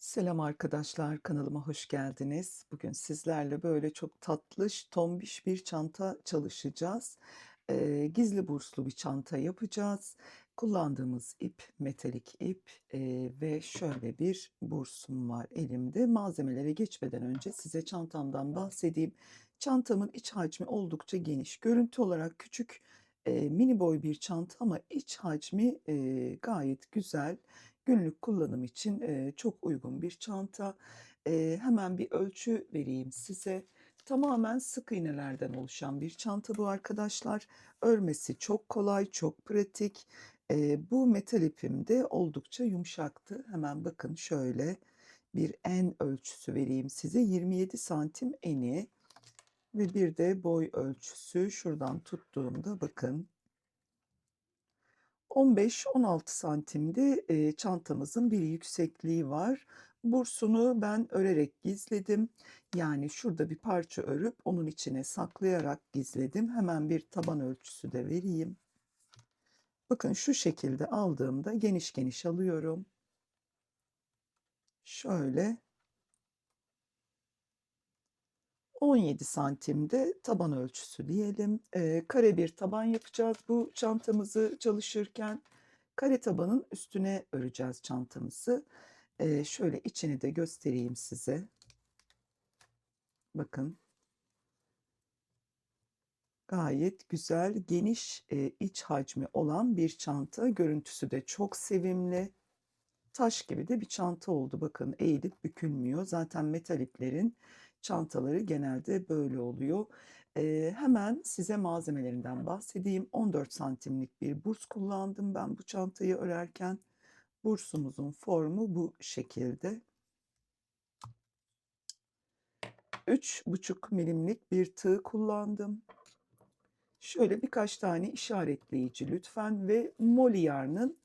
Selam arkadaşlar, kanalıma hoş geldiniz. Bugün sizlerle böyle çok tatlış, tombiş bir çanta çalışacağız. Gizli burslu bir çanta yapacağız. Kullandığımız ip, metalik ip ve şöyle bir bursum var elimde. Malzemelere geçmeden önce size çantamdan bahsedeyim. Çantamın iç hacmi oldukça geniş. Görüntü olarak küçük, mini boy bir çanta ama iç hacmi gayet güzel. Günlük kullanım için, çok uygun bir çanta. Hemen bir ölçü vereyim size. Tamamen sık iğnelerden oluşan bir çanta bu arkadaşlar. Örmesi çok kolay, çok pratik. Bu metal ipim de oldukça yumuşaktı. Hemen bakın şöyle bir en ölçüsü vereyim size. 27 santim eni ve bir de boy ölçüsü. Şuradan tuttuğumda bakın 15-16 santimde çantamızın bir yüksekliği var. Bursunu ben örerek gizledim. Yani şurada bir parça örüp onun içine saklayarak gizledim. Hemen bir taban ölçüsü de vereyim. Bakın şu şekilde aldığımda geniş geniş alıyorum. Şöyle 17 santimde taban ölçüsü diyelim. Kare bir taban yapacağız bu çantamızı çalışırken. Kare tabanın üstüne öreceğiz çantamızı. Şöyle içini de göstereyim size. Bakın gayet güzel, geniş iç hacmi olan bir çanta. Görüntüsü de çok sevimli. Taş gibi de bir çanta oldu. Bakın eğilip bükülmüyor. Zaten metal iplerin çantaları genelde böyle oluyor. Hemen size malzemelerinden bahsedeyim. 14 santimlik bir burs kullandım ben bu çantayı örerken. Bursumuzun formu bu şekilde. 3,5 milimlik bir tığ kullandım. Şöyle birkaç tane işaretleyici lütfen ve Moly yarnın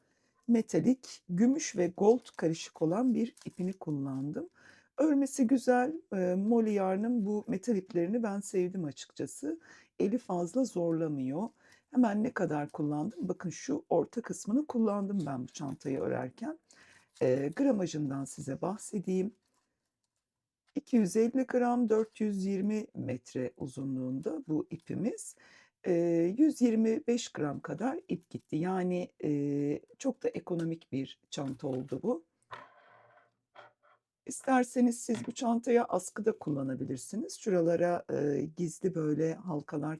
metalik, gümüş ve gold karışık olan bir ipini kullandım. Örmesi güzel. Moly yarnın bu metal iplerini ben sevdim açıkçası. Eli fazla zorlamıyor. Hemen ne kadar kullandım? Bakın şu orta kısmını kullandım ben bu çantayı örerken. Gramajından size bahsedeyim. 250 gram 420 metre uzunluğunda bu ipimiz. 125 gram kadar ip gitti. Yani çok da ekonomik bir çanta oldu bu. İsterseniz siz bu çantaya askı da kullanabilirsiniz. Şuralara gizli böyle halkalar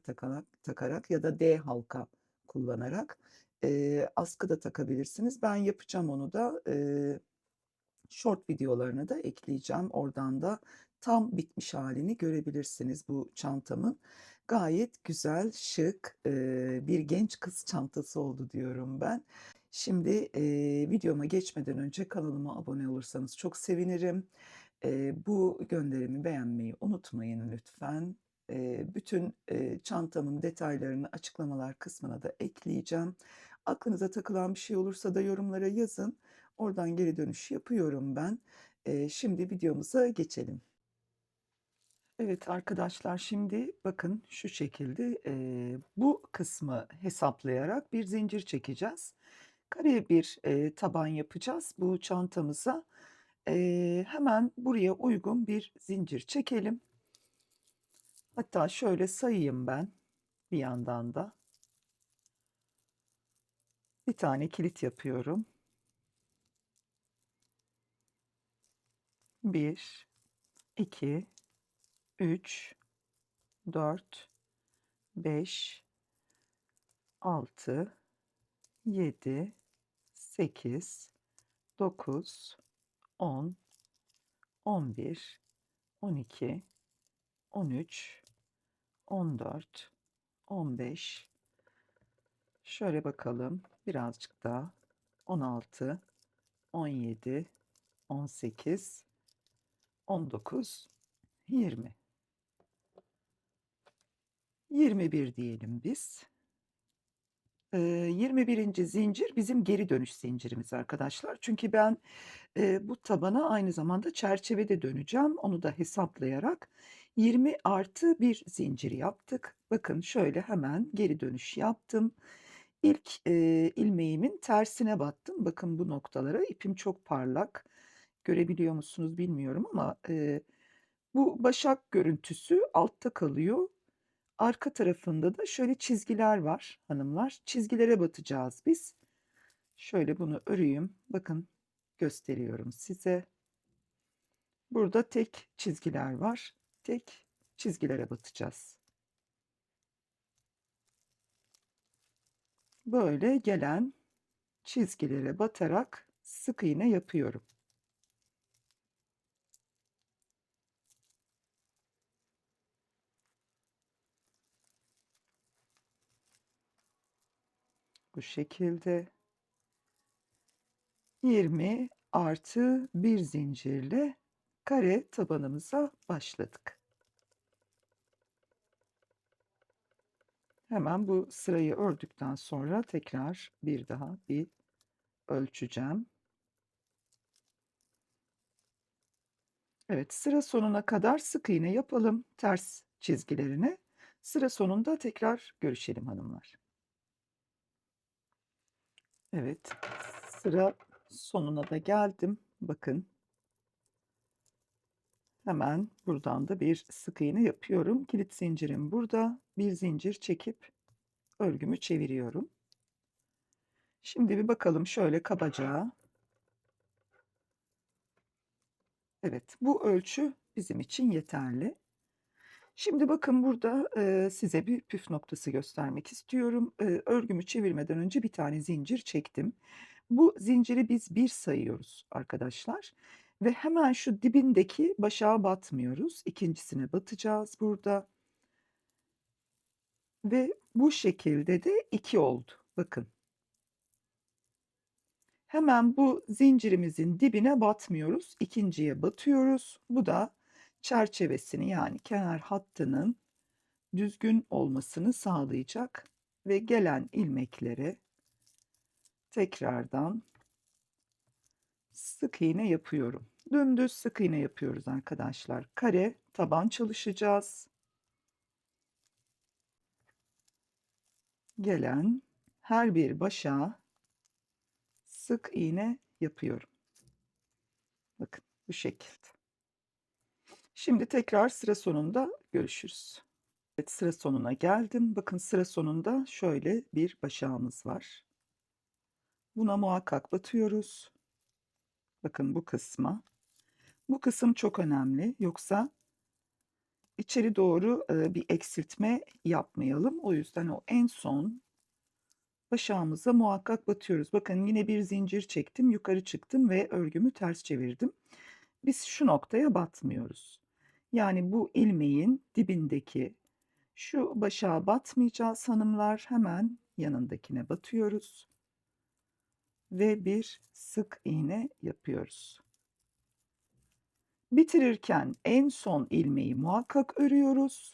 takarak ya da D halka kullanarak askı da takabilirsiniz. Ben yapacağım onu da. Short videolarını da ekleyeceğim. Oradan da tam bitmiş halini görebilirsiniz bu çantamın. Gayet güzel, şık, bir genç kız çantası oldu diyorum ben. Şimdi videoma geçmeden önce kanalıma abone olursanız çok sevinirim. Bu gönderimi beğenmeyi unutmayın lütfen. Bütün çantamın detaylarını açıklamalar kısmına da ekleyeceğim. Aklınıza takılan bir şey olursa da yorumlara yazın. Oradan geri dönüş yapıyorum ben. Şimdi videomuza geçelim. Evet arkadaşlar şimdi bakın şu şekilde bu kısmı hesaplayarak bir zincir çekeceğiz. Kare bir taban yapacağız bu çantamıza. Hemen buraya uygun bir zincir çekelim. Hatta şöyle sayayım ben bir yandan da. Bir tane kilit yapıyorum. 1, 2, 3, 4, 5, 6, 7, 8, 9, 10, 11, 12, 13, 14, 15. Şöyle bakalım. Birazcık daha. 16, 17, 18, 19, 20. 21 diyelim biz. 21. zincir bizim geri dönüş zincirimiz arkadaşlar. Çünkü ben bu tabana aynı zamanda çerçevede döneceğim. Onu da hesaplayarak 20 artı bir zincir yaptık. Bakın şöyle hemen geri dönüş yaptım. İlk ilmeğimin tersine battım. Bakın bu noktalara ipim çok parlak. Görebiliyor musunuz bilmiyorum ama, bu başak görüntüsü altta kalıyor. Arka tarafında da şöyle çizgiler var hanımlar. Çizgilere batacağız biz. Şöyle bunu öreyim. Bakın gösteriyorum size. Burada tek çizgiler var. Tek çizgilere batacağız. Böyle gelen çizgilere batarak sık iğne yapıyorum. Bu şekilde 20 artı bir zincirle kare tabanımıza başladık. Hemen bu sırayı ördükten sonra tekrar bir daha bir ölçeceğim. Evet, sıra sonuna kadar sık iğne yapalım ters çizgilerine. Sıra sonunda tekrar görüşelim hanımlar. Evet, sıra sonuna da geldim. Bakın. Hemen buradan da bir sık iğne yapıyorum. Kilit zincirim burada. Bir zincir çekip örgümü çeviriyorum. Şimdi bir bakalım şöyle kabaca. Evet, bu ölçü bizim için yeterli. Şimdi bakın burada size bir püf noktası göstermek istiyorum. Örgümü çevirmeden önce bir tane zincir çektim. Bu zinciri biz bir sayıyoruz arkadaşlar. Ve hemen şu dibindeki başağa batmıyoruz. İkincisine batacağız burada. Ve bu şekilde de 2 oldu. Bakın. Hemen bu zincirimizin dibine batmıyoruz. İkinciye batıyoruz. Bu da çerçevesini yani kenar hattının düzgün olmasını sağlayacak ve gelen ilmeklere tekrardan sık iğne yapıyorum. Dümdüz sık iğne yapıyoruz arkadaşlar. Kare taban çalışacağız. Gelen her bir başa sık iğne yapıyorum. Bakın bu şekilde. Şimdi tekrar sıra sonunda görüşürüz. Evet, sıra sonuna geldim. Bakın sıra sonunda şöyle bir başağımız var. Buna muhakkak batıyoruz. Bakın bu kısma. Bu kısım çok önemli. Yoksa içeri doğru bir eksiltme yapmayalım. O yüzden o en son başağımıza muhakkak batıyoruz. Bakın yine bir zincir çektim, yukarı çıktım ve örgümü ters çevirdim. Biz şu noktaya batmıyoruz. Yani bu ilmeğin dibindeki şu başağa batmayacağız hanımlar. Hemen yanındakine batıyoruz ve bir sık iğne yapıyoruz. Bitirirken en son ilmeği muhakkak örüyoruz.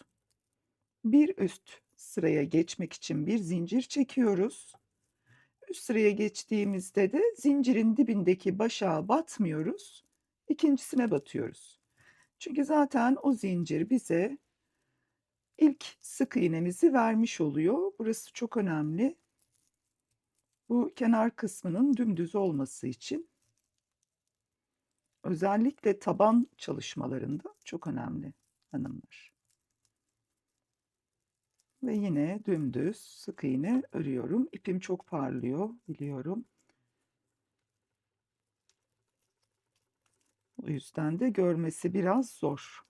Bir üst sıraya geçmek için bir zincir çekiyoruz. Üst sıraya geçtiğimizde de zincirin dibindeki başağa batmıyoruz. İkincisine batıyoruz. Çünkü zaten o zincir bize ilk sık iğnemizi vermiş oluyor. Burası çok önemli. Bu kenar kısmının dümdüz olması için özellikle taban çalışmalarında çok önemli hanımlar. Ve yine dümdüz sık iğne örüyorum. İpim çok parlıyor biliyorum. O yüzden de görmesi biraz zor.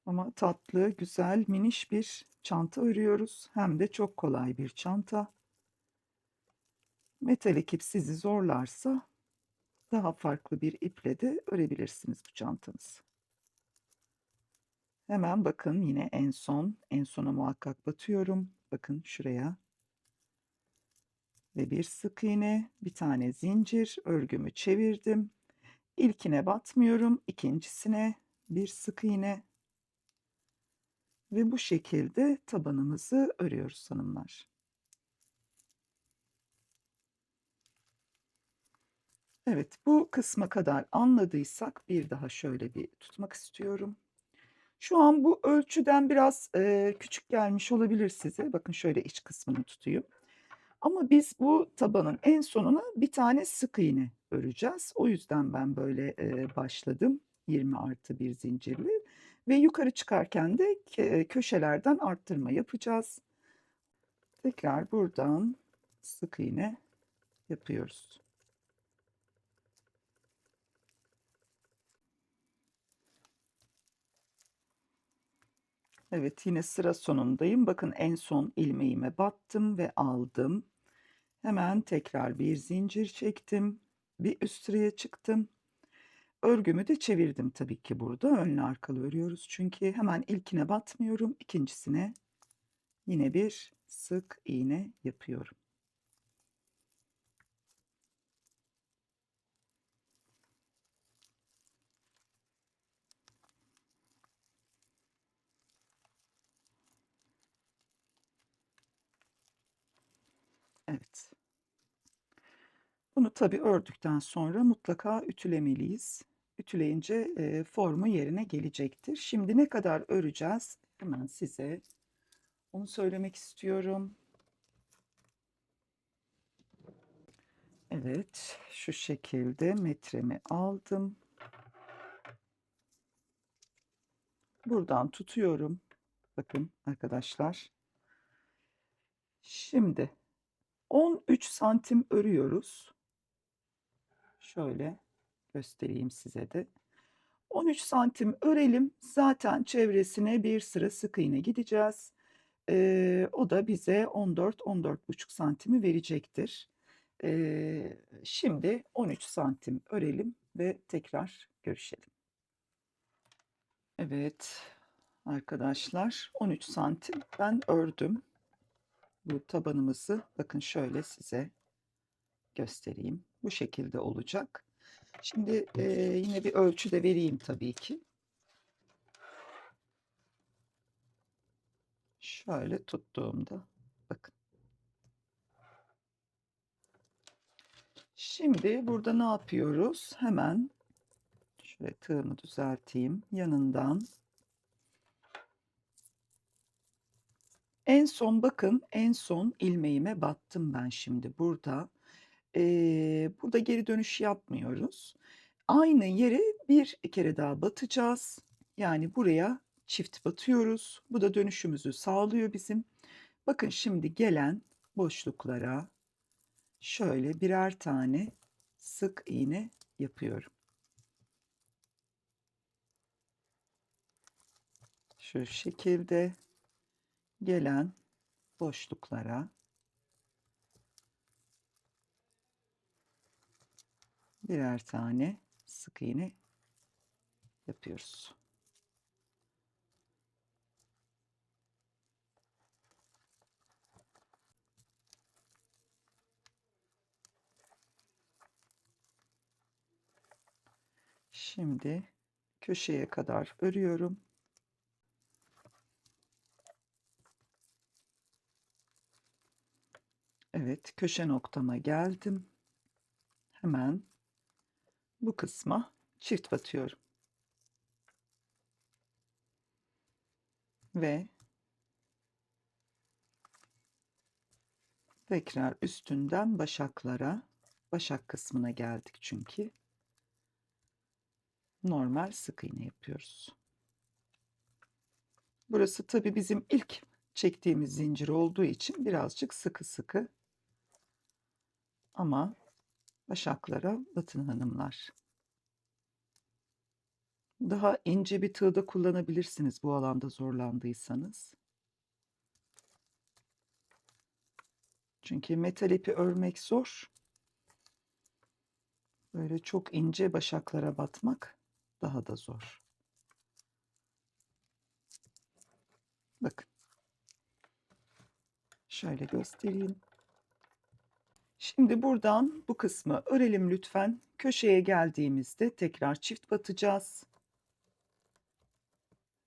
Ama tatlı, güzel, miniş bir çanta örüyoruz. Hem de çok kolay bir çanta. Metalik ip sizi zorlarsa daha farklı bir iple de örebilirsiniz bu çantanızı. Hemen bakın yine en sona muhakkak batıyorum. Bakın şuraya. Ve bir sık iğne, bir tane zincir, örgümü çevirdim. İlkine batmıyorum, ikincisine bir sık iğne. Ve bu şekilde tabanımızı örüyoruz hanımlar. Evet, bu kısma kadar anladıysak bir daha şöyle bir tutmak istiyorum. Şu an bu ölçüden biraz küçük gelmiş olabilir size. Bakın şöyle iç kısmını tutayım. Ama biz bu tabanın en sonuna bir tane sık iğne öreceğiz. O yüzden ben böyle, başladım 20+1 zincirli ve yukarı çıkarken de köşelerden arttırma yapacağız. Tekrar buradan sık iğne yapıyoruz. Evet, yine sıra sonundayım. Bakın en son ilmeğime battım ve aldım. Hemen tekrar bir zincir çektim. Bir üst sıraya çıktım. Örgümü de çevirdim tabii ki burada. Önlü arkalı örüyoruz çünkü hemen ilkine batmıyorum. İkincisine yine bir sık iğne yapıyorum. Evet. Bunu tabii ördükten sonra mutlaka ütülemeliyiz. Ütüleyince formu yerine gelecektir. Şimdi ne kadar öreceğiz? Hemen size onu söylemek istiyorum. Evet, şu şekilde metremi aldım. Buradan tutuyorum. Bakın arkadaşlar. Şimdi 13 santim örüyoruz. Şöyle göstereyim size de. 13 santim örelim. Zaten çevresine bir sıra sık iğne gideceğiz. O da bize 14-14,5 santimi verecektir. Şimdi 13 santim örelim ve tekrar görüşelim. Evet arkadaşlar 13 santim ben ördüm. Bu tabanımızı bakın şöyle size göstereyim. Bu şekilde olacak. Şimdi yine bir ölçü de vereyim tabii ki. Şöyle tuttuğumda bakın. Şimdi burada ne yapıyoruz? Hemen şöyle tığımı düzelteyim. Yanından en son bakın en son ilmeğime battım ben şimdi burada. Burada geri dönüş yapmıyoruz. Aynı yere bir kere daha batacağız. Yani buraya çift batıyoruz. Bu da dönüşümüzü sağlıyor bizim. Bakın şimdi gelen boşluklara şöyle birer tane sık iğne yapıyorum. Şu şekilde gelen boşluklara birer tane sık iğne yapıyoruz. Şimdi köşeye kadar örüyorum. Evet, köşe noktama geldim. Hemen bu kısma çift batıyorum. Ve tekrar üstünden başaklara, başak kısmına geldik çünkü. Normal sık iğne yapıyoruz. Burası tabii bizim ilk çektiğimiz zincir olduğu için birazcık sıkı sıkı. Ama başaklara batın hanımlar. Daha ince bir tığ da kullanabilirsiniz bu alanda zorlandıysanız. Çünkü metal ipi örmek zor. Böyle çok ince başaklara batmak daha da zor. Bakın. Şöyle göstereyim. Şimdi buradan bu kısmı örelim lütfen. Köşeye geldiğimizde tekrar çift batacağız.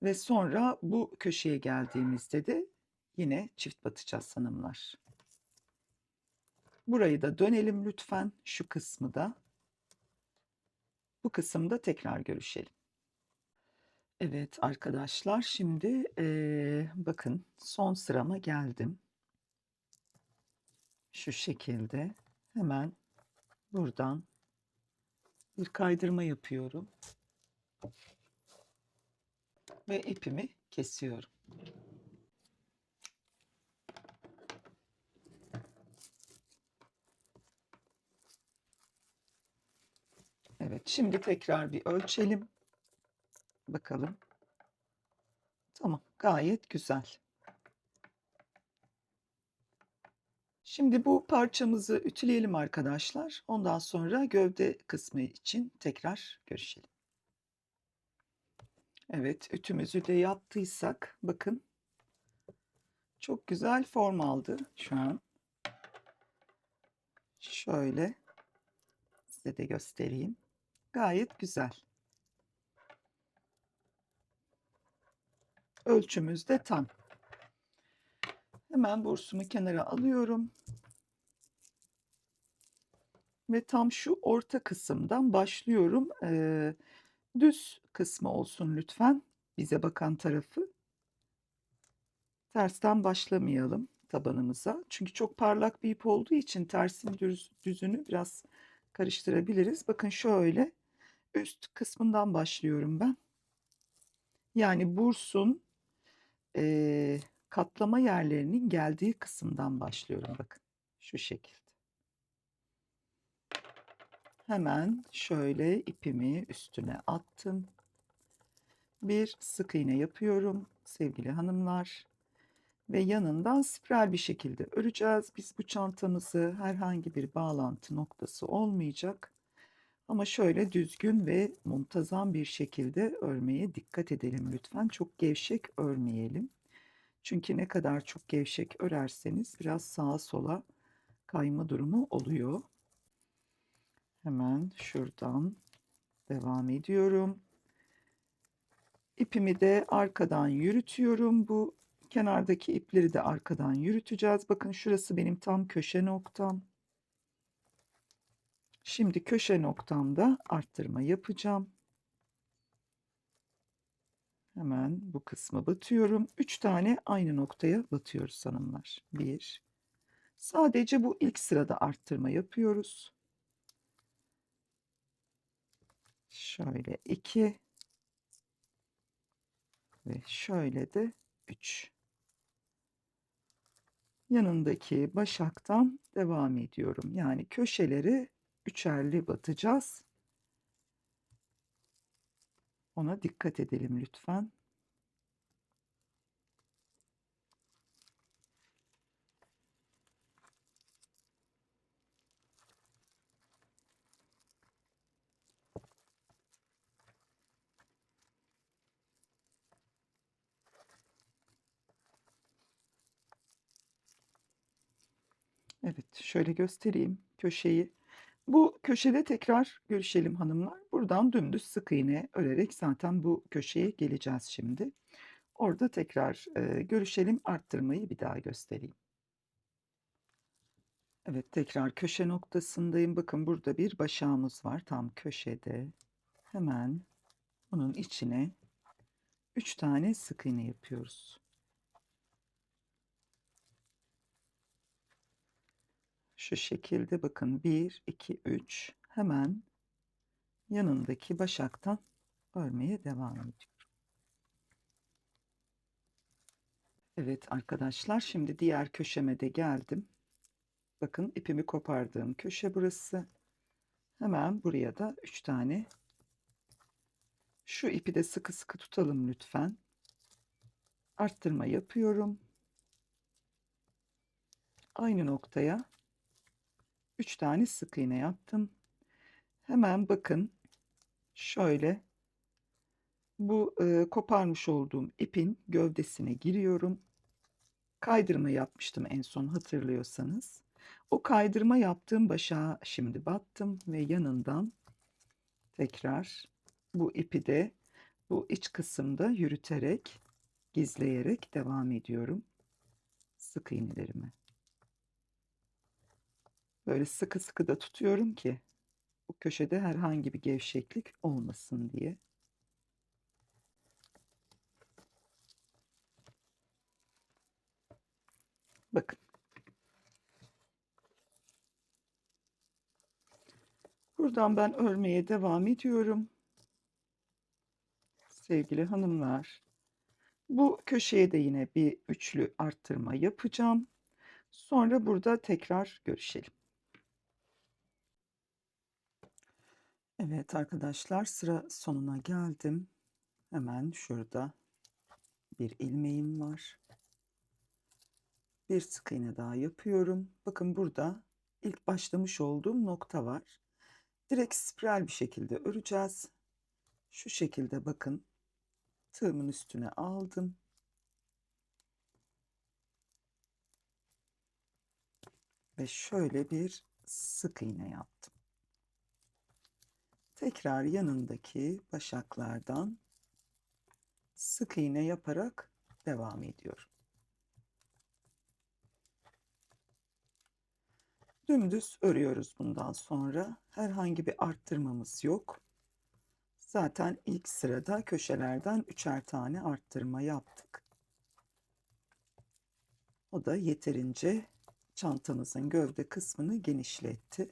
Ve sonra bu köşeye geldiğimizde de yine çift batacağız hanımlar. Burayı da dönelim lütfen. Şu kısmı da. Bu kısımda tekrar görüşelim. Evet arkadaşlar şimdi bakın son sırama geldim. Şu şekilde hemen buradan bir kaydırma yapıyorum ve ipimi kesiyorum. Evet, şimdi tekrar bir ölçelim. Bakalım. Tamam, gayet güzel. Şimdi bu parçamızı ütüleyelim arkadaşlar. Ondan sonra gövde kısmı için tekrar görüşelim. Evet, ütümüzü de yaptıysak bakın çok güzel form aldı şu an. Şöyle size de göstereyim. Gayet güzel. Ölçümüz de tam. Hemen bursumu kenara alıyorum. Ve tam şu orta kısımdan başlıyorum. Düz kısmı olsun lütfen. Bize bakan tarafı. Tersten başlamayalım tabanımıza. Çünkü çok parlak bir ip olduğu için tersin düzünü biraz karıştırabiliriz. Bakın şöyle üst kısmından başlıyorum ben. Yani bursun katlama yerlerinin geldiği kısımdan başlıyorum. Bakın şu şekilde. Hemen şöyle ipimi üstüne attım. Bir sık iğne yapıyorum sevgili hanımlar. Ve yanından spiral bir şekilde öreceğiz. Biz bu çantamızı herhangi bir bağlantı noktası olmayacak. Ama şöyle düzgün ve muntazam bir şekilde örmeye dikkat edelim lütfen. Çok gevşek örmeyelim. Çünkü ne kadar çok gevşek örerseniz biraz sağa sola kayma durumu oluyor. Hemen şuradan devam ediyorum. İpimi de arkadan yürütüyorum. Bu kenardaki ipleri de arkadan yürüteceğiz. Bakın şurası benim tam köşe noktam. Şimdi köşe noktamda arttırma yapacağım. Hemen bu kısmı batıyorum. 3 tane aynı noktaya batıyoruz hanımlar. 1. Sadece bu ilk sırada arttırma yapıyoruz. Şöyle 2 ve şöyle de 3. Yanındaki başaktan devam ediyorum. Yani köşeleri üçerli batacağız. Ona dikkat edelim lütfen. Evet, şöyle göstereyim köşeyi. Bu köşede tekrar görüşelim hanımlar. Buradan dümdüz sık iğne örerek zaten bu köşeye geleceğiz şimdi. Orada tekrar görüşelim. Arttırmayı bir daha göstereyim. Evet, tekrar köşe noktasındayım. Bakın burada bir başağımız var tam köşede. Hemen bunun içine 3 tane sık iğne yapıyoruz. Şu şekilde bakın 1, 2, 3 hemen yanındaki başaktan örmeye devam ediyorum. Evet arkadaşlar, şimdi diğer köşeme de geldim. Bakın ipimi kopardığım köşe burası. Hemen buraya da 3 tane. Şu ipi de sıkı sıkı tutalım lütfen. Arttırma yapıyorum. Aynı noktaya 3 tane sık iğne yaptım. Hemen bakın şöyle bu koparmış olduğum ipin gövdesine giriyorum. Kaydırma yapmıştım en son hatırlıyorsanız. O kaydırma yaptığım başağa şimdi battım ve yanından tekrar bu ipi de bu iç kısımda yürüterek, gizleyerek devam ediyorum sık iğnelerimi. Böyle sıkı sıkı da tutuyorum ki bu köşede herhangi bir gevşeklik olmasın diye. Bakın. Buradan ben örmeye devam ediyorum. Sevgili hanımlar, bu köşeye de yine bir üçlü arttırma yapacağım. Sonra burada tekrar görüşelim. Evet arkadaşlar, sıra sonuna geldim. Hemen şurada bir ilmeğim var. Bir sık iğne daha yapıyorum. Bakın burada ilk başlamış olduğum nokta var. Direkt spiral bir şekilde öreceğiz. Şu şekilde bakın, tığımın üstüne aldım. Ve şöyle bir sık iğne yaptım. Tekrar yanındaki başaklardan sık iğne yaparak devam ediyorum. Dümdüz örüyoruz bundan sonra. Herhangi bir arttırmamız yok. Zaten ilk sırada köşelerden üçer tane arttırma yaptık. O da yeterince çantamızın gövde kısmını genişletti.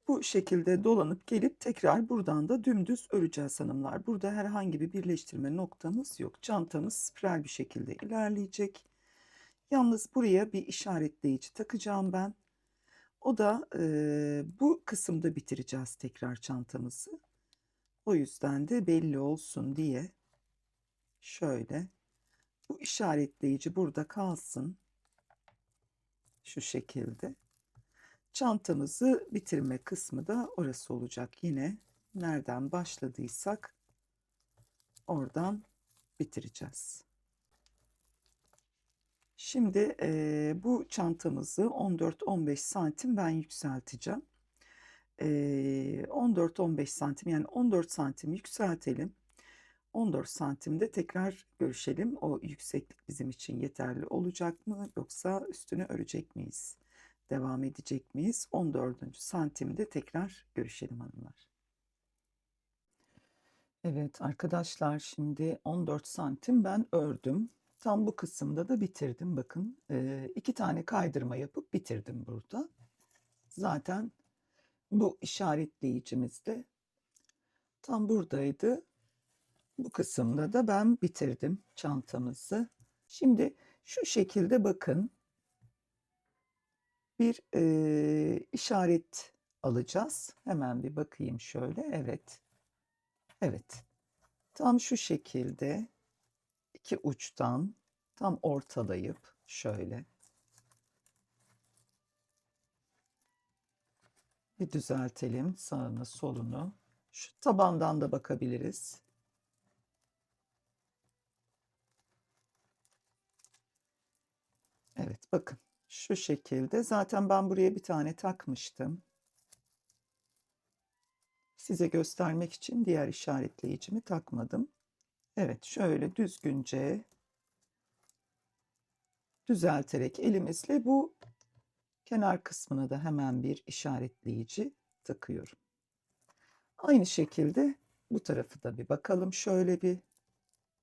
Bu şekilde dolanıp gelip tekrar buradan da dümdüz öreceğiz hanımlar. Burada herhangi bir birleştirme noktamız yok. Çantamız spiral bir şekilde ilerleyecek. Yalnız buraya bir işaretleyici takacağım ben. O da bu kısımda bitireceğiz tekrar çantamızı. O yüzden de belli olsun diye şöyle bu işaretleyici burada kalsın. Şu şekilde. Çantamızı bitirme kısmı da orası olacak. Yine nereden başladıysak oradan bitireceğiz. Şimdi bu çantamızı 14-15 santim ben yükselteceğim. 14-15 santim, yani 14 santim yükseltelim. 14 santimde tekrar görüşelim. O yükseklik bizim için yeterli olacak mı, yoksa üstünü örecek miyiz? Devam edecek miyiz? 14. santimde tekrar görüşelim hanımlar. Evet arkadaşlar, şimdi 14 santim ben ördüm. Tam bu kısımda da bitirdim. Bakın 2 tane kaydırma yapıp bitirdim burada. Zaten bu işaretleyicimiz de tam buradaydı. Bu kısımda da ben bitirdim çantamızı. Şimdi şu şekilde bakın, bir işaret alacağız. Hemen bir bakayım şöyle. Evet. Evet. Tam şu şekilde iki uçtan tam ortalayıp şöyle bir düzeltelim sağını solunu. Şu tabandan da bakabiliriz. Evet bakın şu şekilde. Zaten ben buraya bir tane takmıştım. Size göstermek için diğer işaretleyicimi takmadım. Evet şöyle düzgünce düzelterek elimizle bu kenar kısmına da hemen bir işaretleyici takıyorum. Aynı şekilde bu tarafı da bir bakalım şöyle, bir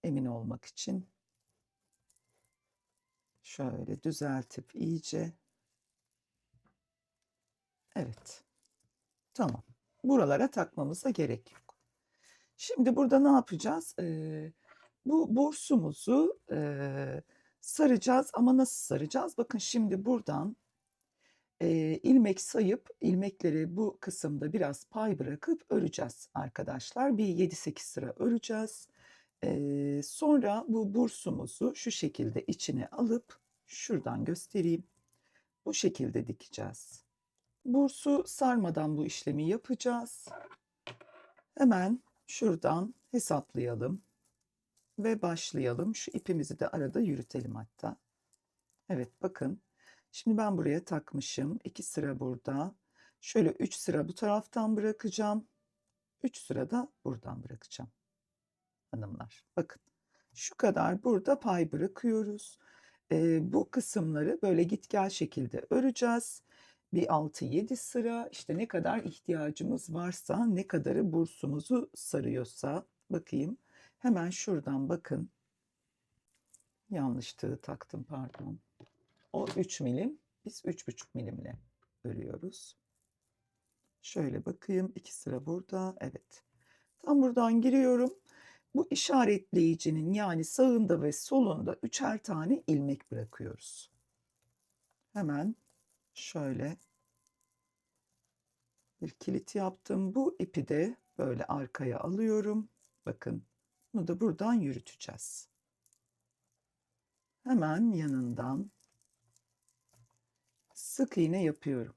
emin olmak için. Şöyle düzeltip iyice. Evet. Tamam. Buralara takmamıza gerek yok. Şimdi burada ne yapacağız? Bu borsumuzu saracağız, ama nasıl saracağız? Bakın şimdi buradan ilmek sayıp ilmekleri bu kısımda biraz pay bırakıp öreceğiz arkadaşlar. Bir 7-8 sıra öreceğiz. Sonra bu bursumuzu şu şekilde içine alıp şuradan göstereyim. Bu şekilde dikeceğiz. Bursu sarmadan bu işlemi yapacağız. Hemen şuradan hesaplayalım ve başlayalım. Şu ipimizi de arada yürütelim hatta. Evet bakın. Şimdi ben buraya takmışım. 2 sıra burada. Şöyle 3 sıra bu taraftan bırakacağım. 3 sıra da buradan bırakacağım. Hanımlar bakın. Şu kadar burada pay bırakıyoruz. Bu kısımları böyle git gel şekilde öreceğiz. Bir 6-7 sıra, işte ne kadar ihtiyacımız varsa, ne kadarı bursumuzu sarıyorsa. Bakayım. Hemen şuradan bakın. Yanlış tığ taktım, pardon. O 3 milim, biz 3,5 milimle örüyoruz. Şöyle bakayım, 2 sıra burada, evet. Tam buradan giriyorum. Bu işaretleyicinin yani sağında ve solunda 3'er tane ilmek bırakıyoruz. Hemen şöyle bir kilit yaptım. Bu ipi de böyle arkaya alıyorum. Bakın, bunu da buradan yürüteceğiz. Hemen yanından sık iğne yapıyorum.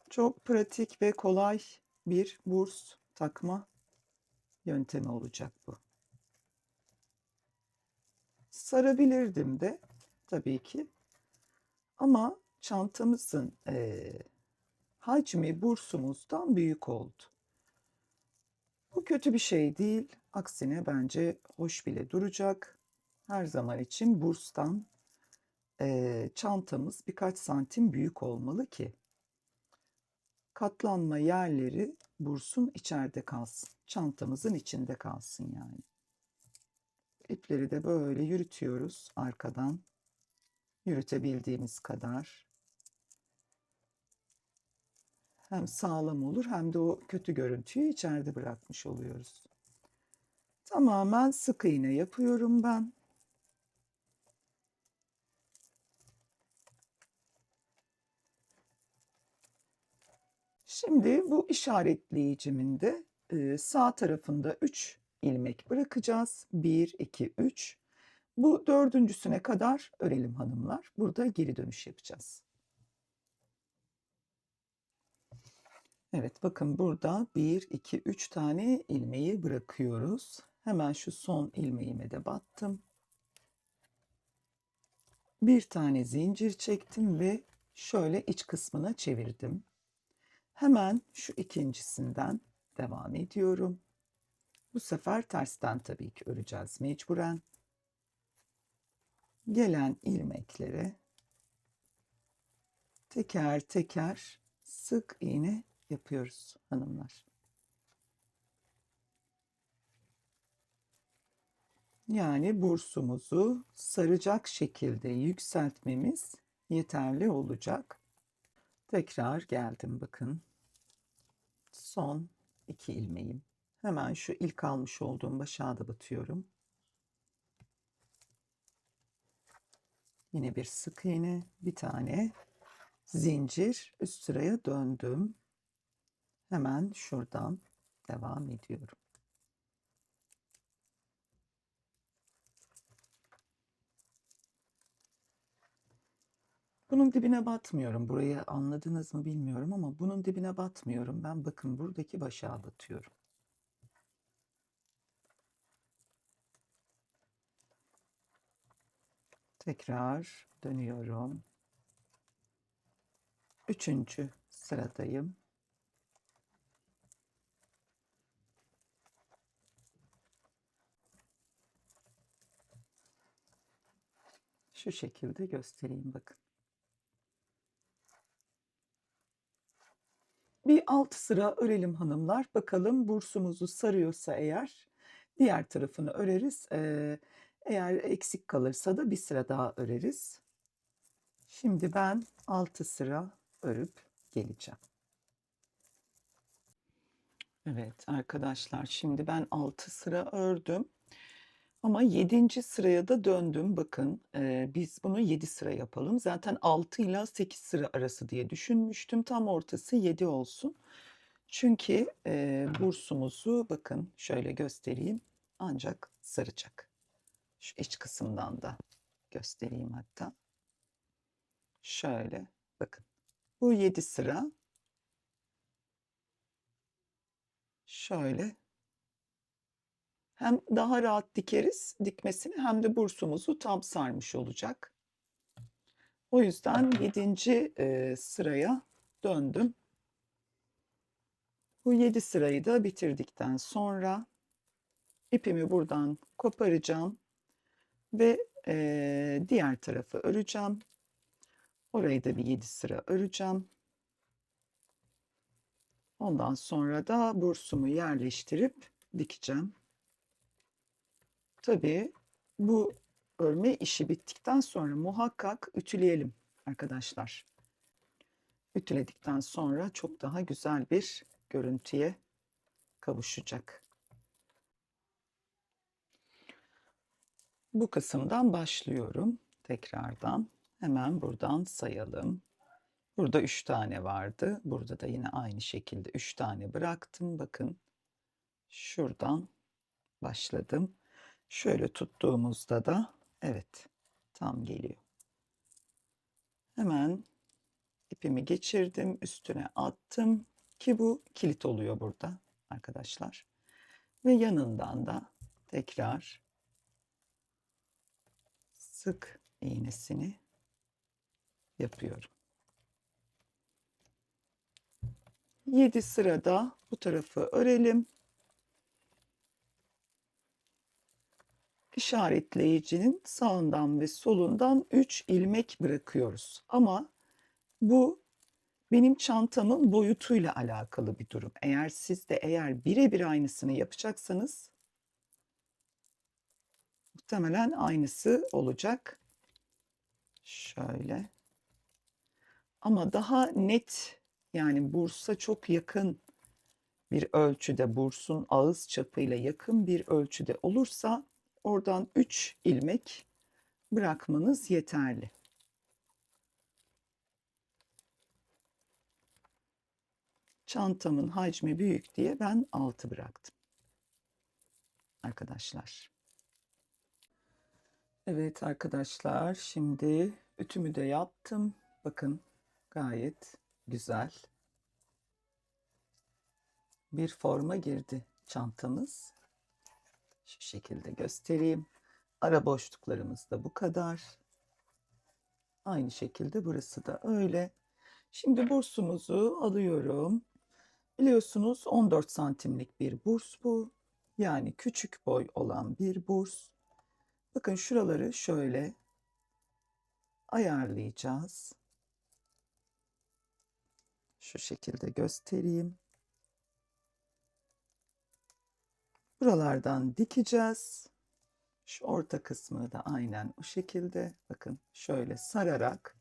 Çok pratik ve kolay bir burs takma yöntemi olacak bu. Sarabilirdim de tabii ki. Ama çantamızın hacmi bursumuzdan büyük oldu. Bu kötü bir şey değil. Aksine bence hoş bile duracak. Her zaman için burstan çantamız birkaç santim büyük olmalı ki katlanma yerleri bursun içeride kalsın. Çantamızın içinde kalsın yani. İpleri de böyle yürütüyoruz arkadan. Yürütebildiğimiz kadar. Hem sağlam olur hem de o kötü görüntüyü içeride bırakmış oluyoruz. Tamamen sık iğne yapıyorum ben. Şimdi bu işaretleyicimin de sağ tarafında 3 ilmek bırakacağız. 1, 2, 3. Bu dördüncüsüne kadar örelim hanımlar. Burada geri dönüş yapacağız. Evet, bakın burada 1, 2, 3 tane ilmeği bırakıyoruz. Hemen şu son ilmeğime de battım. Bir tane zincir çektim ve şöyle iç kısmına çevirdim. Hemen şu ikincisinden devam ediyorum. Bu sefer tersten tabii ki öreceğiz mecburen. Gelen ilmeklere teker teker sık iğne yapıyoruz hanımlar. Yani bursumuzu saracak şekilde yükseltmemiz yeterli olacak. Tekrar geldim bakın. Son 2 ilmeğim. Hemen şu ilk almış olduğum başağa da batıyorum. Yine bir sık iğne, bir tane zincir, üst sıraya döndüm. Hemen şuradan devam ediyorum. Bunun dibine batmıyorum. Burayı anladınız mı bilmiyorum ama bunun dibine batmıyorum. Ben bakın buradaki başağa batıyorum. Tekrar dönüyorum. 3. sıradayım. Şu şekilde göstereyim bakın. Bir 6 sıra örelim hanımlar. Bakalım bursumuzu sarıyorsa eğer diğer tarafını öreriz. Eğer eksik kalırsa da bir sıra daha öreriz. Şimdi ben 6 sıra örüp geleceğim. Evet arkadaşlar, şimdi ben 6 sıra ördüm. Ama 7. sıraya da döndüm. Bakın biz bunu 7 sıra yapalım. Zaten 6 ile 8 sıra arası diye düşünmüştüm. Tam ortası 7 olsun. Çünkü bursumuzu bakın şöyle göstereyim. Ancak saracak. Şu iç kısımdan da göstereyim hatta. Şöyle bakın. Bu 7 sıra. Şöyle. Hem daha rahat dikeriz dikmesini hem de bursumuzu tam sarmış olacak. O yüzden 7. Sıraya döndüm. Bu 7 sırayı da bitirdikten sonra ipimi buradan koparacağım ve diğer tarafı öreceğim. Orayı da bir 7 sıra öreceğim. Ondan sonra da bursumu yerleştirip dikeceğim. Tabii bu örme işi bittikten sonra muhakkak ütüleyelim arkadaşlar. Ütüledikten sonra çok daha güzel bir görüntüye kavuşacak. Bu kısımdan başlıyorum tekrardan. Hemen buradan sayalım. Burada 3 tane vardı. Burada da yine aynı şekilde 3 tane bıraktım. Bakın şuradan başladım. Şöyle tuttuğumuzda da evet tam geliyor. Hemen ipimi geçirdim, üstüne attım ki bu kilit oluyor burada arkadaşlar. Ve yanından da tekrar sık iğnesini yapıyorum. 7 sırada bu tarafı örelim. İşaretleyicinin sağından ve solundan 3 ilmek bırakıyoruz. Ama bu benim çantamın boyutuyla alakalı bir durum. Eğer siz de birebir aynısını yapacaksanız muhtemelen aynısı olacak. Şöyle. Ama daha net, yani bursa çok yakın bir ölçüde, bursun ağız çapıyla yakın bir ölçüde olursa oradan 3 ilmek bırakmanız yeterli. Çantamın hacmi büyük diye ben 6 bıraktım arkadaşlar. Evet arkadaşlar, şimdi ütümü de yaptım. Bakın gayet güzel bir forma girdi çantamız. Şu şekilde göstereyim. Ara boşluklarımız da bu kadar. Aynı şekilde burası da öyle. Şimdi bursumuzu alıyorum. Biliyorsunuz 14 santimlik bir burs bu. Yani küçük boy olan bir burs. Bakın şuraları şöyle ayarlayacağız. Şu şekilde göstereyim. Buralardan dikeceğiz. Şu orta kısmını da aynen o şekilde bakın şöyle sararak,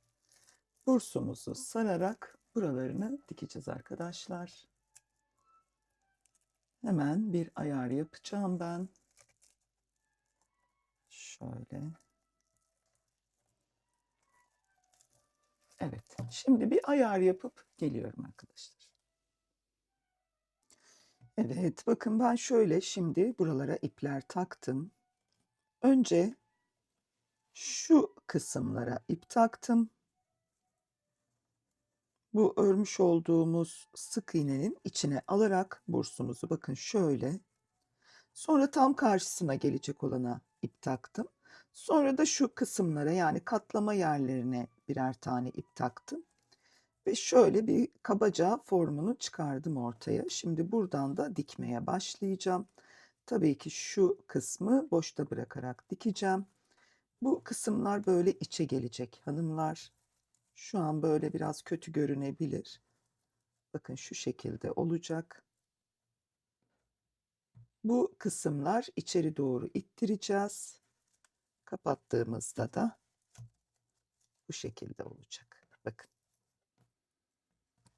bursumuzu sararak buralarını dikeceğiz arkadaşlar. Hemen bir ayar yapacağım ben. Şöyle. Evet. Şimdi bir ayar yapıp geliyorum arkadaşlar. Evet. Bakın ben şöyle şimdi buralara ipler taktım. Önce şu kısımlara ip taktım. Bu örmüş olduğumuz sık iğnenin içine alarak bursumuzu bakın şöyle. Sonra tam karşısına gelecek olana ip taktım. Sonra da şu kısımlara, yani katlama yerlerine birer tane ip taktım. Ve şöyle bir kabaca formunu çıkardım ortaya. Şimdi buradan da dikmeye başlayacağım. Tabii ki şu kısmı boşta bırakarak dikeceğim. Bu kısımlar böyle içe gelecek hanımlar. Şu an böyle biraz kötü görünebilir. Bakın şu şekilde olacak. Bu kısımlar içeri doğru ittireceğiz. Kapattığımızda da bu şekilde olacak. Bakın.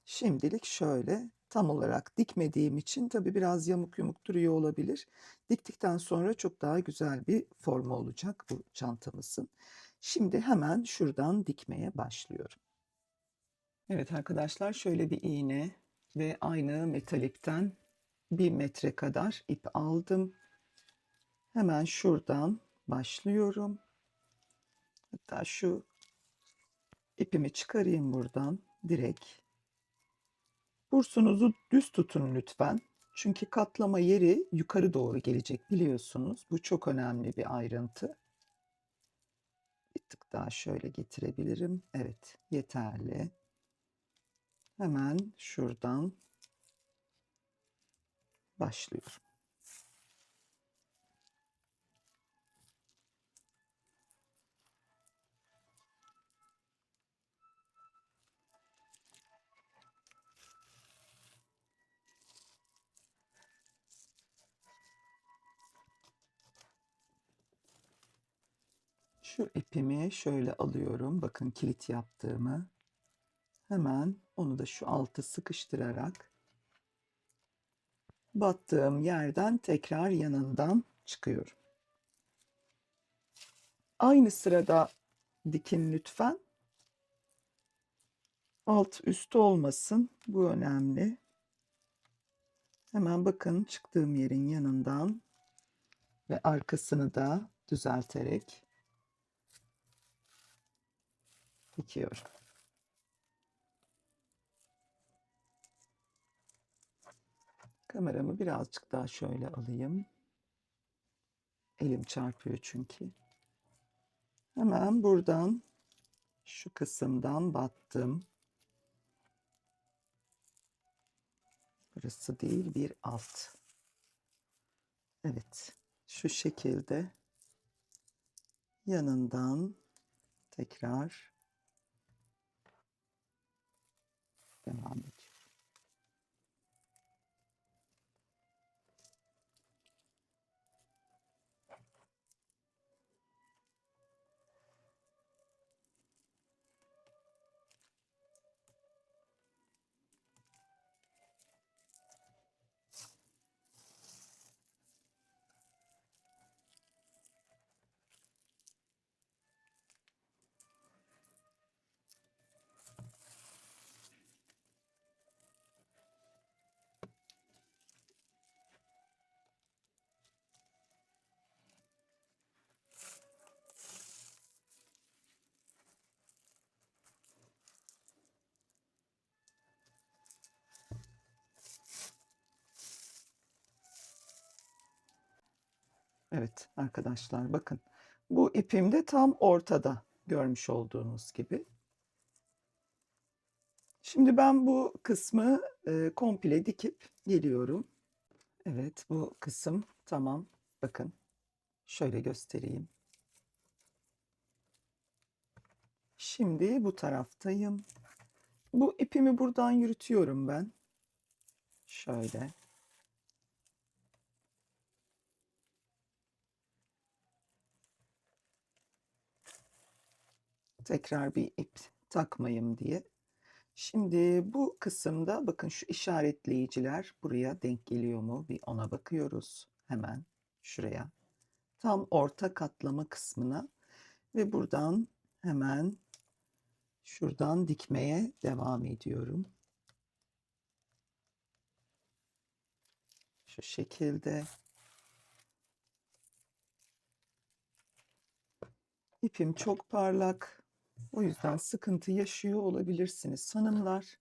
Şimdilik şöyle, tam olarak dikmediğim için tabii biraz yamuk yumuk duruyor olabilir. Diktikten sonra çok daha güzel bir forma olacak bu çantamızın. Şimdi hemen şuradan dikmeye başlıyorum. Evet arkadaşlar, şöyle bir iğne ve aynı metalikten 1 metre kadar ip aldım. Hemen şuradan başlıyorum. Hatta şu ipimi çıkarayım buradan direkt. Bursunuzu düz tutun lütfen. Çünkü katlama yeri yukarı doğru gelecek, biliyorsunuz. Bu çok önemli bir ayrıntı. Bir tık daha şöyle getirebilirim. Evet, yeterli. Hemen şuradan başlıyorum. Şu ipimi şöyle alıyorum. Bakın kilit yaptığımı. Hemen onu da şu altı sıkıştırarak battığım yerden tekrar yanından çıkıyorum. Aynı sırada dikin lütfen. Alt üst olmasın. Bu önemli. Hemen bakın çıktığım yerin yanından ve arkasını da düzelterek dikiyorum. Kameramı birazcık daha şöyle alayım. Elim çarpıyor çünkü. Hemen buradan şu kısımdan battım. Burası değil, bir alt. Evet. Şu şekilde yanından tekrar devam ediyor. Evet arkadaşlar bakın. Bu ipim de tam ortada görmüş olduğunuz gibi. Şimdi ben bu kısmı komple dikip geliyorum. Evet bu kısım tamam. Bakın şöyle göstereyim. Şimdi bu taraftayım. Bu ipimi buradan yürütüyorum ben. Şöyle. Tekrar bir ip takmayayım diye. Şimdi bu kısımda bakın şu işaretleyiciler buraya denk geliyor mu? Bir ona bakıyoruz. Hemen şuraya. Tam orta katlama kısmına ve buradan hemen şuradan dikmeye devam ediyorum. Şu şekilde. İpim çok parlak. O yüzden sıkıntı yaşıyor olabilirsiniz hanımlar.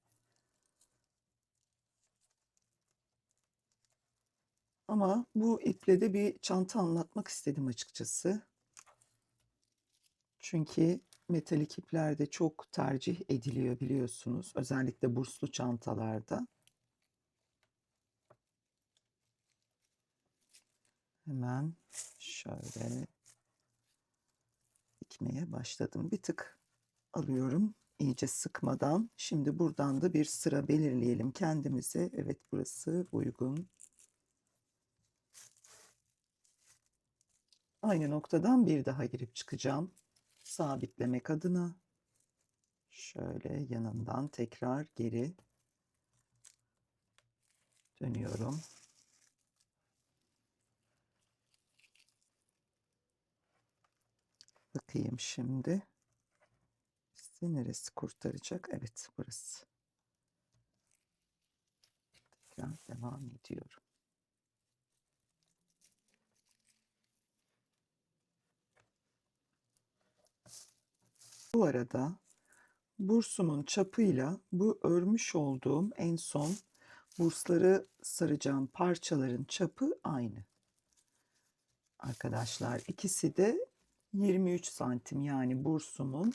Ama bu iple de bir çanta anlatmak istedim açıkçası. Çünkü metalik ipler de çok tercih ediliyor biliyorsunuz. Özellikle burslu çantalarda. Hemen şöyle dikmeye başladım. Bir tık alıyorum iyice sıkmadan. Şimdi buradan da bir sıra belirleyelim kendimize. Evet burası uygun. Aynı noktadan bir daha girip çıkacağım. Sabitlemek adına. Şöyle yanından tekrar geri dönüyorum. Bakayım şimdi. Size neresi kurtaracak? Evet burası. Tekrar devam ediyorum. Bu arada bursumun çapıyla bu örmüş olduğum en son bursları saracağım parçaların çapı aynı. Arkadaşlar ikisi de 23 santim yani bursumun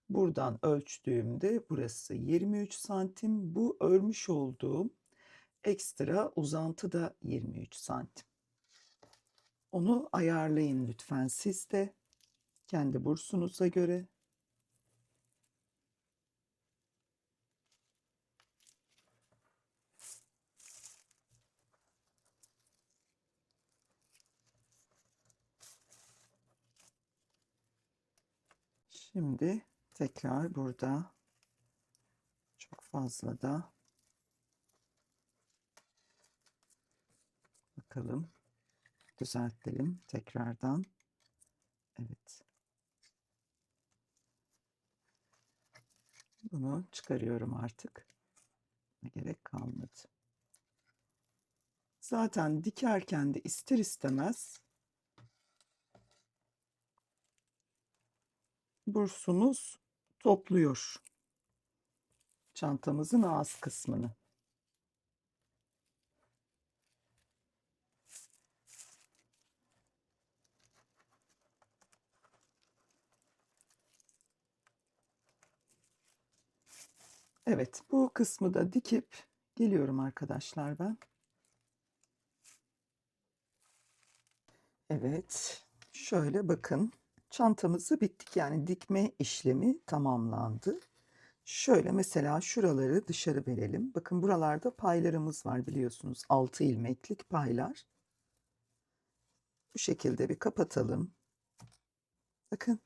buradan ölçtüğümde burası 23 santim. Bu örmüş olduğum ekstra uzantı da 23 santim. Onu ayarlayın lütfen siz de kendi bursunuza göre. Şimdi tekrar burada çok fazla da bakalım, düzeltelim tekrardan. Evet. Bunu çıkarıyorum artık. Gerek kalmadı. Zaten dikerken de ister istemez bursumuz topluyor çantamızın ağız kısmını. Evet, bu kısmı da dikip geliyorum arkadaşlar ben. Evet, şöyle bakın. Çantamızı bittik, yani dikme işlemi tamamlandı. Şöyle mesela şuraları dışarı verelim. Bakın buralarda paylarımız var biliyorsunuz. 6 ilmeklik paylar. Bu şekilde bir kapatalım. Bakın.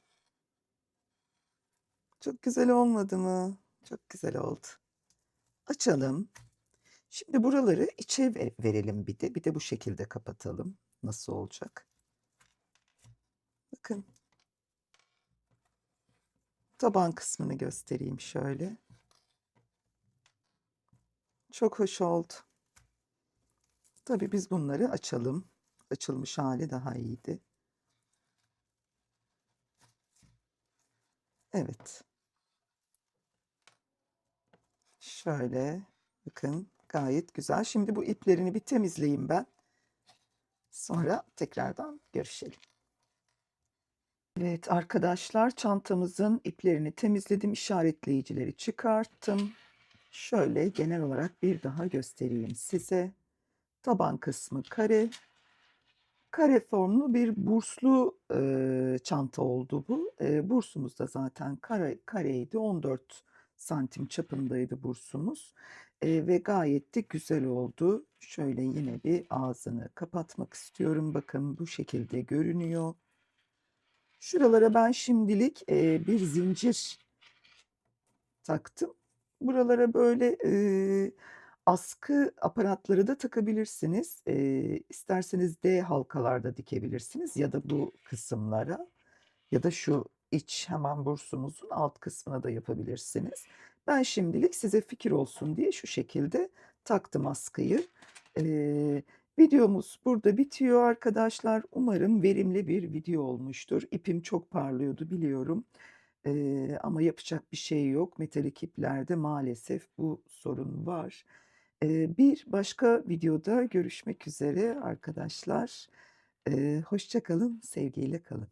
Çok güzel olmadı mı? Çok güzel oldu. Açalım. Şimdi buraları içe verelim bir de. Bir de bu şekilde kapatalım. Nasıl olacak? Bakın. Taban kısmını göstereyim şöyle. Çok hoş oldu. Tabii biz bunları açalım. Açılmış hali daha iyiydi. Evet. Şöyle bakın, gayet güzel. Şimdi bu iplerini bir temizleyeyim ben. Sonra tekrardan görüşelim. Evet arkadaşlar, çantamızın iplerini temizledim. İşaretleyicileri çıkarttım. Şöyle genel olarak bir daha göstereyim size. Taban kısmı kare. Kare formlu bir burslu çanta oldu bu. Bursumuz da zaten kareydi. 14 santim çapındaydı bursumuz. Ve gayet de güzel oldu. Şöyle yine bir ağzını kapatmak istiyorum. Bakın bu şekilde görünüyor. Şuralara ben şimdilik bir zincir taktım. Buralara böyle askı aparatları da takabilirsiniz. İsterseniz D halkalarda dikebilirsiniz ya da bu kısımlara ya da şu iç hemen bursumuzun alt kısmına da yapabilirsiniz. Ben şimdilik size fikir olsun diye şu şekilde taktım askıyı. Videomuz burada bitiyor arkadaşlar. Umarım verimli bir video olmuştur. İpim çok parlıyordu biliyorum. Ama yapacak bir şey yok. Metalik iplerde maalesef bu sorun var. Bir başka videoda görüşmek üzere arkadaşlar. Hoşça kalın, sevgiyle kalın.